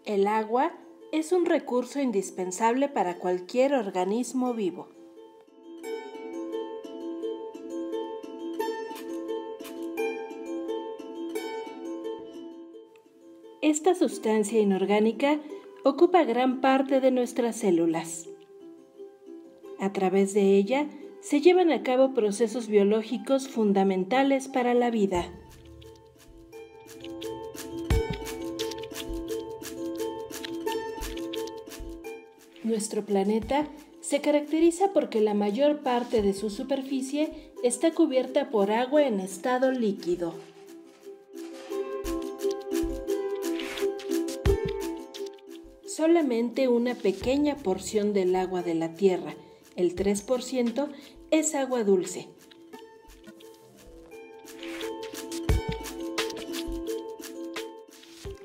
El agua es un recurso indispensable para cualquier organismo vivo. Esta sustancia inorgánica ocupa gran parte de nuestras células. A través de ella se llevan a cabo procesos biológicos fundamentales para la vida. Nuestro planeta se caracteriza porque la mayor parte de su superficie está cubierta por agua en estado líquido. Solamente una pequeña porción del agua de la Tierra, el 3%, es agua dulce.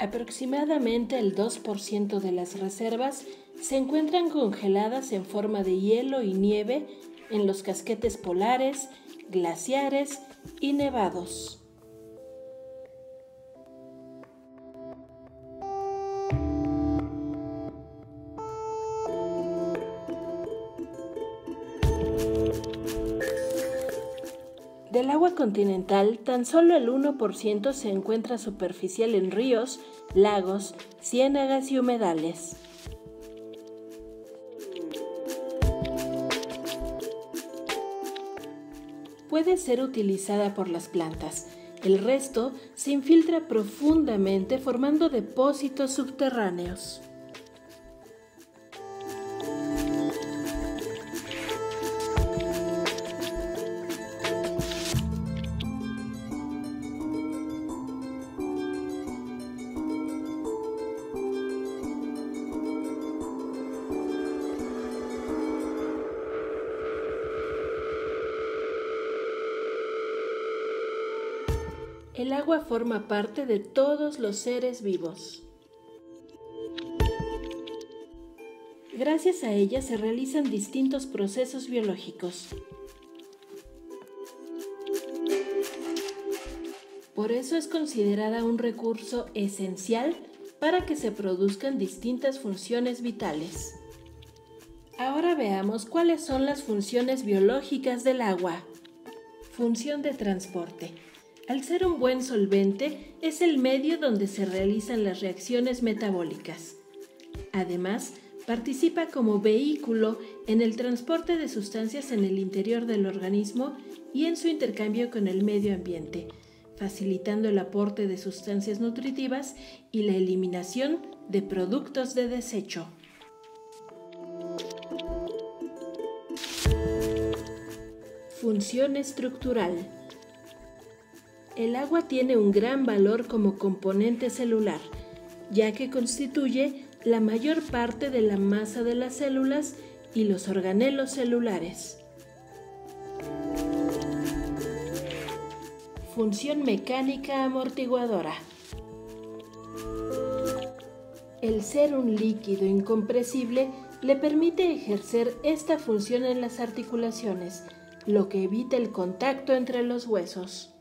Aproximadamente el 2% de las reservas se encuentran congeladas en forma de hielo y nieve en los casquetes polares, glaciares y nevados. Del agua continental, tan solo el 1% se encuentra superficial en ríos, lagos, ciénagas y humedales. Puede ser utilizada por las plantas. El resto se infiltra profundamente formando depósitos subterráneos. El agua forma parte de todos los seres vivos. Gracias a ella se realizan distintos procesos biológicos. Por eso es considerada un recurso esencial para que se produzcan distintas funciones vitales. Ahora veamos cuáles son las funciones biológicas del agua. Función de transporte. Al ser un buen solvente, es el medio donde se realizan las reacciones metabólicas. Además, participa como vehículo en el transporte de sustancias en el interior del organismo y en su intercambio con el medio ambiente, facilitando el aporte de sustancias nutritivas y la eliminación de productos de desecho. Función estructural. El agua tiene un gran valor como componente celular, ya que constituye la mayor parte de la masa de las células y los organelos celulares. Función mecánica amortiguadora. El ser un líquido incompresible le permite ejercer esta función en las articulaciones, lo que evita el contacto entre los huesos.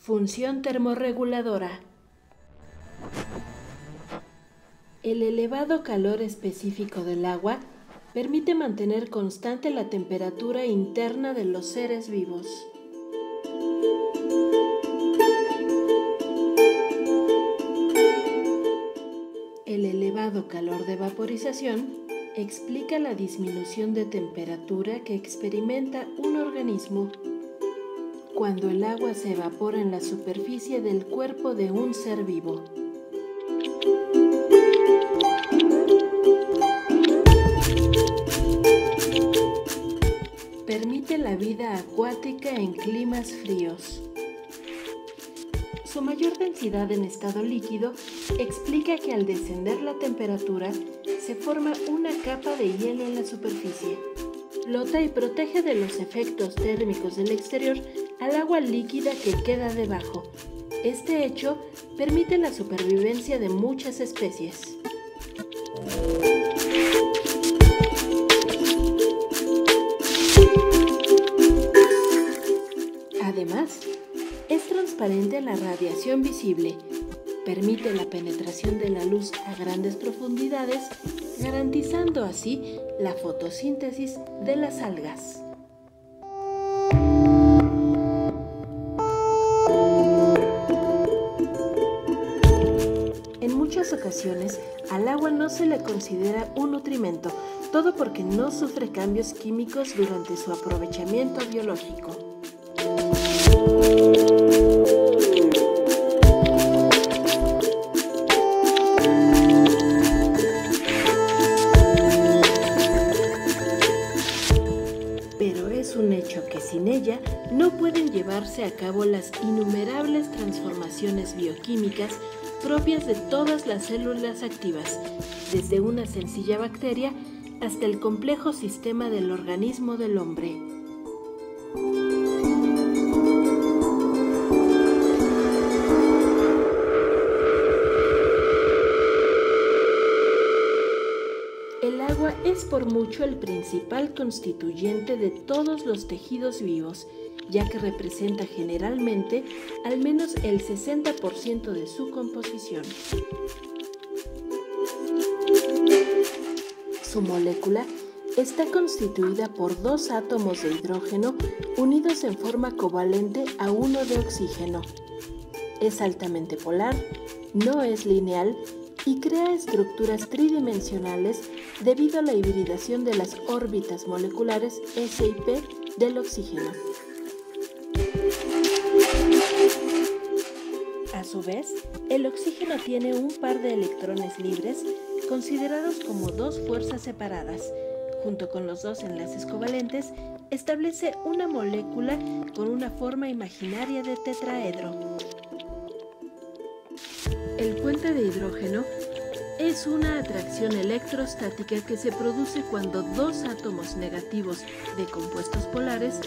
Función termorreguladora. El elevado calor específico del agua permite mantener constante la temperatura interna de los seres vivos. El elevado calor de vaporización explica la disminución de temperatura que experimenta un organismo cuando el agua se evapora en la superficie del cuerpo de un ser vivo. Permite la vida acuática en climas fríos. Su mayor densidad en estado líquido explica que al descender la temperatura se forma una capa de hielo en la superficie. Flota y protege de los efectos térmicos del exterior al agua líquida que queda debajo. Este hecho permite la supervivencia de muchas especies. transparente a la radiación visible. Permite la penetración de la luz a grandes profundidades, garantizando así la fotosíntesis de las algas. En muchas ocasiones, al agua no se le considera un nutrimento, todo porque no sufre cambios químicos durante su aprovechamiento biológico. Pero es un hecho que sin ella no pueden llevarse a cabo las innumerables transformaciones bioquímicas propias de todas las células activas, desde una sencilla bacteria hasta el complejo sistema del organismo del hombre. El agua es por mucho el principal constituyente de todos los tejidos vivos, ya que representa generalmente al menos el 60% de su composición. Su molécula está constituida por 2 átomos de hidrógeno unidos en forma covalente a uno de oxígeno. Es altamente polar, no es lineal y crea estructuras tridimensionales debido a la hibridación de las órbitas moleculares S y P del oxígeno. A su vez, el oxígeno tiene un par de electrones libres considerados como 2 fuerzas separadas. Junto con los 2 enlaces covalentes, establece una molécula con una forma imaginaria de tetraedro. El puente de hidrógeno es una atracción electrostática que se produce cuando 2 átomos negativos de compuestos polares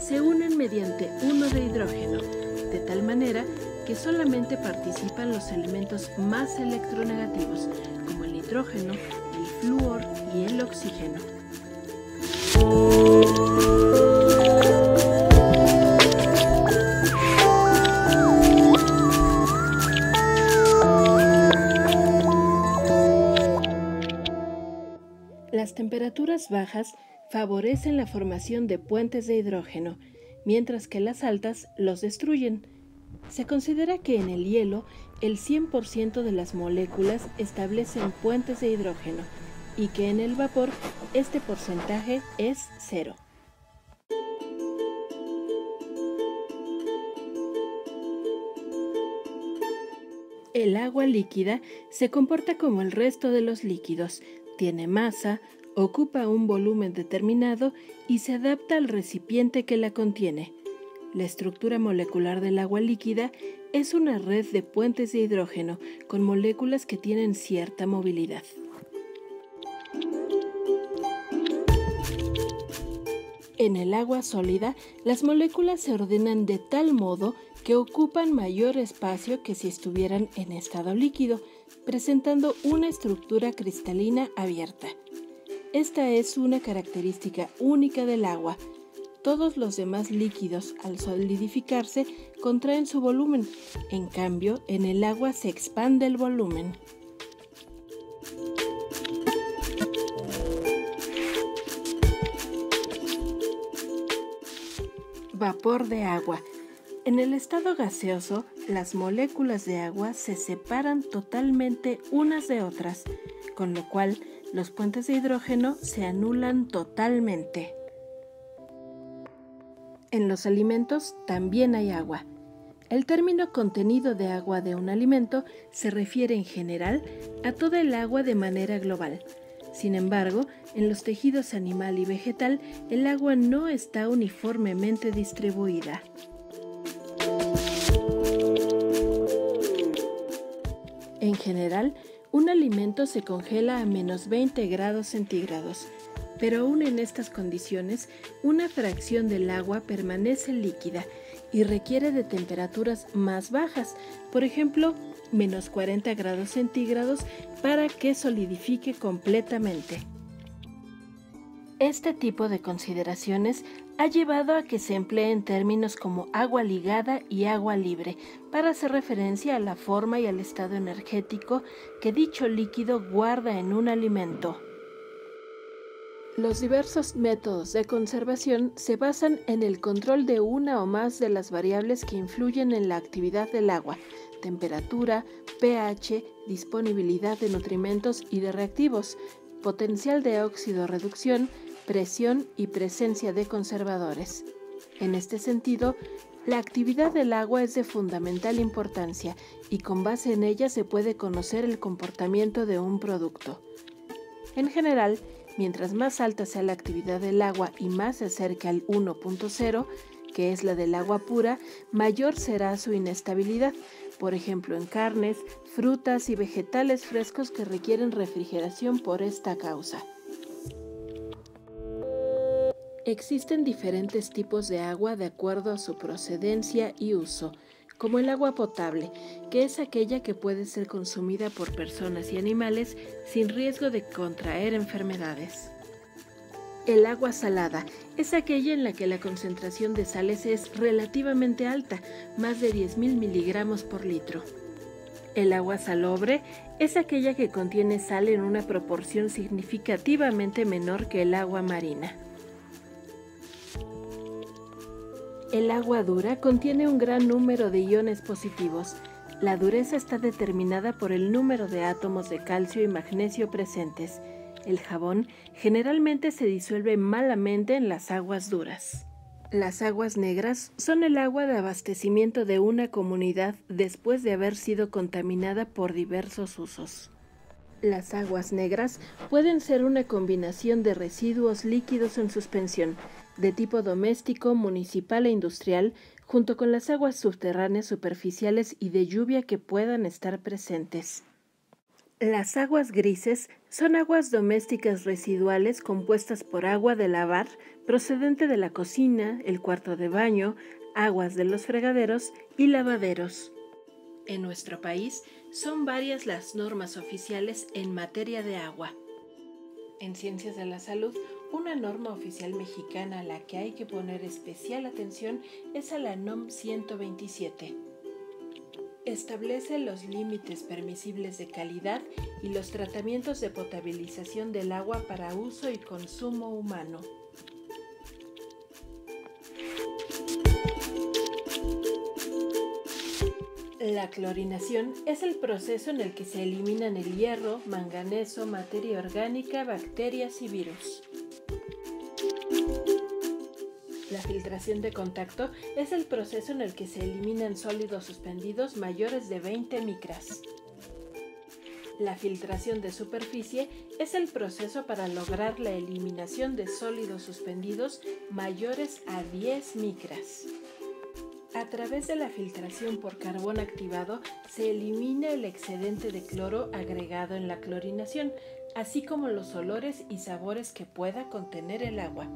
se unen mediante uno de hidrógeno, de tal manera que solamente participan los elementos más electronegativos, como el nitrógeno, el flúor y el oxígeno. Las temperaturas bajas favorecen la formación de puentes de hidrógeno, mientras que las altas los destruyen. Se considera que en el hielo el 100% de las moléculas establecen puentes de hidrógeno y que en el vapor este porcentaje es 0. El agua líquida se comporta como el resto de los líquidos, tiene masa, ocupa un volumen determinado y se adapta al recipiente que la contiene. La estructura molecular del agua líquida es una red de puentes de hidrógeno con moléculas que tienen cierta movilidad. En el agua sólida, las moléculas se ordenan de tal modo que ocupan mayor espacio que si estuvieran en estado líquido, presentando una estructura cristalina abierta. Esta es una característica única del agua. Todos los demás líquidos, al solidificarse, contraen su volumen. En cambio, en el agua se expande el volumen. Vapor de agua. En el estado gaseoso, las moléculas de agua se separan totalmente unas de otras, con lo cual los puentes de hidrógeno se anulan totalmente. En los alimentos también hay agua. El término contenido de agua de un alimento se refiere en general a toda el agua de manera global. Sin embargo, en los tejidos animal y vegetal, el agua no está uniformemente distribuida. En general, un alimento se congela a menos 20 grados centígrados, pero aún en estas condiciones, una fracción del agua permanece líquida y requiere de temperaturas más bajas, por ejemplo, menos 40 grados centígrados, para que solidifique completamente. Este tipo de consideraciones ha llevado a que se empleen términos como agua ligada y agua libre para hacer referencia a la forma y al estado energético que dicho líquido guarda en un alimento. Los diversos métodos de conservación se basan en el control de una o más de las variables que influyen en la actividad del agua: temperatura, pH, disponibilidad de nutrimentos y de reactivos, potencial de óxido-reducción, presión y presencia de conservadores. En este sentido, la actividad del agua es de fundamental importancia y con base en ella se puede conocer el comportamiento de un producto. En general, mientras más alta sea la actividad del agua y más se acerque al 1.0, que es la del agua pura, mayor será su inestabilidad, por ejemplo en carnes, frutas y vegetales frescos que requieren refrigeración por esta causa. Existen diferentes tipos de agua de acuerdo a su procedencia y uso, como el agua potable, que es aquella que puede ser consumida por personas y animales sin riesgo de contraer enfermedades. El agua salada es aquella en la que la concentración de sales es relativamente alta, más de 10.000 miligramos por litro. El agua salobre es aquella que contiene sal en una proporción significativamente menor que el agua marina. El agua dura contiene un gran número de iones positivos. La dureza está determinada por el número de átomos de calcio y magnesio presentes. El jabón generalmente se disuelve malamente en las aguas duras. Las aguas negras son el agua de abastecimiento de una comunidad después de haber sido contaminada por diversos usos. Las aguas negras pueden ser una combinación de residuos líquidos en suspensión, de tipo doméstico, municipal e industrial, junto con las aguas subterráneas superficiales y de lluvia que puedan estar presentes. Las aguas grises son aguas domésticas residuales compuestas por agua de lavar procedente de la cocina, el cuarto de baño, aguas de los fregaderos y lavaderos. En nuestro país son varias las normas oficiales en materia de agua. En Ciencias de la Salud, una norma oficial mexicana a la que hay que poner especial atención es a la NOM 127. Establece los límites permisibles de calidad y los tratamientos de potabilización del agua para uso y consumo humano. La clorinación es el proceso en el que se eliminan el hierro, manganeso, materia orgánica, bacterias y virus. La filtración de contacto es el proceso en el que se eliminan sólidos suspendidos mayores de 20 micras. La filtración de superficie es el proceso para lograr la eliminación de sólidos suspendidos mayores a 10 micras. A través de la filtración por carbón activado se elimina el excedente de cloro agregado en la clorinación, así como los olores y sabores que pueda contener el agua.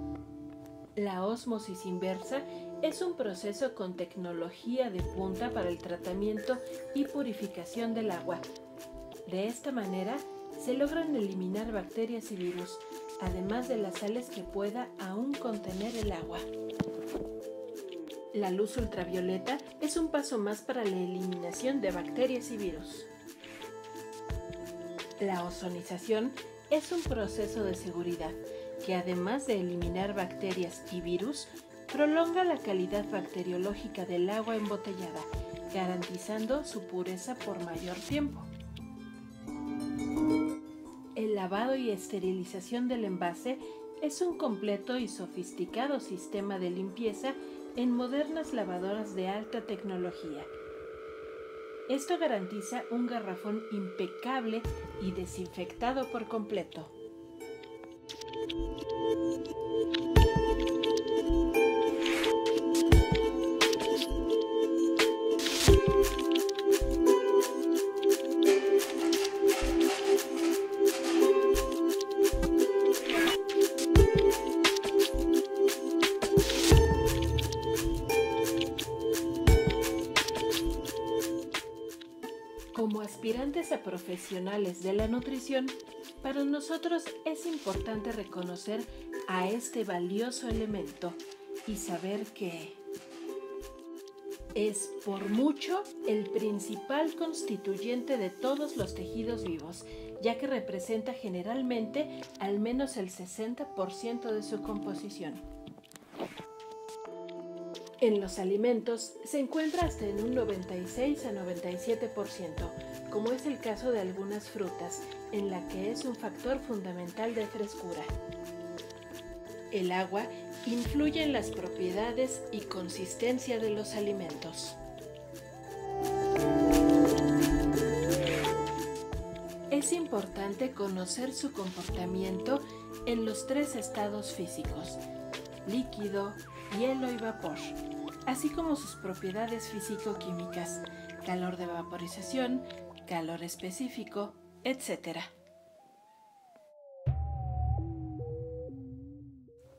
La ósmosis inversa es un proceso con tecnología de punta para el tratamiento y purificación del agua. De esta manera, se logran eliminar bacterias y virus, además de las sales que pueda aún contener el agua. La luz ultravioleta es un paso más para la eliminación de bacterias y virus. La ozonización es un proceso de seguridad que, además de eliminar bacterias y virus, prolonga la calidad bacteriológica del agua embotellada, garantizando su pureza por mayor tiempo. El lavado y esterilización del envase es un completo y sofisticado sistema de limpieza en modernas lavadoras de alta tecnología. Esto garantiza un garrafón impecable y desinfectado por completo. Como aspirantes a profesionales de la nutrición, Para nosotros es importante reconocer a este valioso elemento y saber que es por mucho el principal constituyente de todos los tejidos vivos, ya que representa generalmente al menos el 60% de su composición. En los alimentos se encuentra hasta en un 96 a 97%, como es el caso de algunas frutas, en la que es un factor fundamental de frescura. El agua influye en las propiedades y consistencia de los alimentos. Es importante conocer su comportamiento en los tres estados físicos: líquido, hielo y vapor, así como sus propiedades físico-químicas, calor de vaporización, calor específico, etc.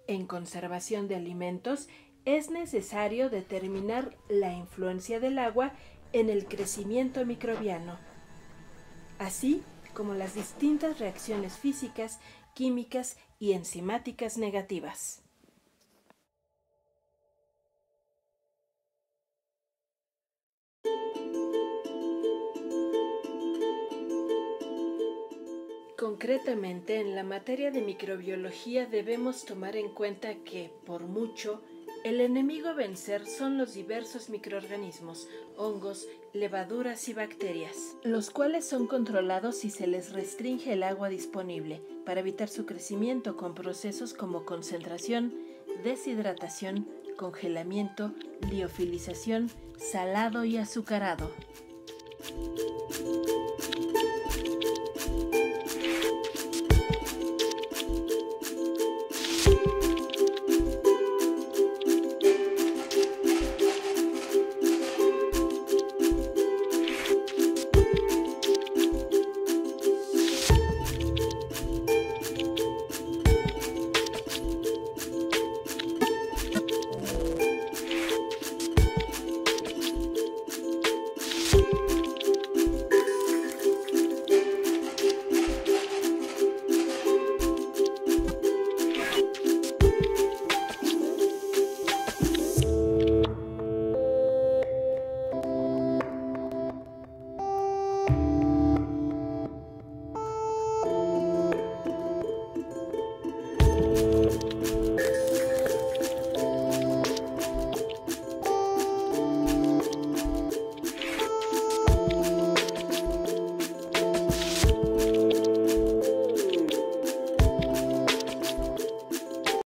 En conservación de alimentos es necesario determinar la influencia del agua en el crecimiento microbiano, así como las distintas reacciones físicas, químicas y enzimáticas negativas. Concretamente, en la materia de microbiología debemos tomar en cuenta que, por mucho, el enemigo a vencer son los diversos microorganismos, hongos, levaduras y bacterias, los cuales son controlados si se les restringe el agua disponible para evitar su crecimiento con procesos como concentración, deshidratación, congelamiento, liofilización, salado y azucarado.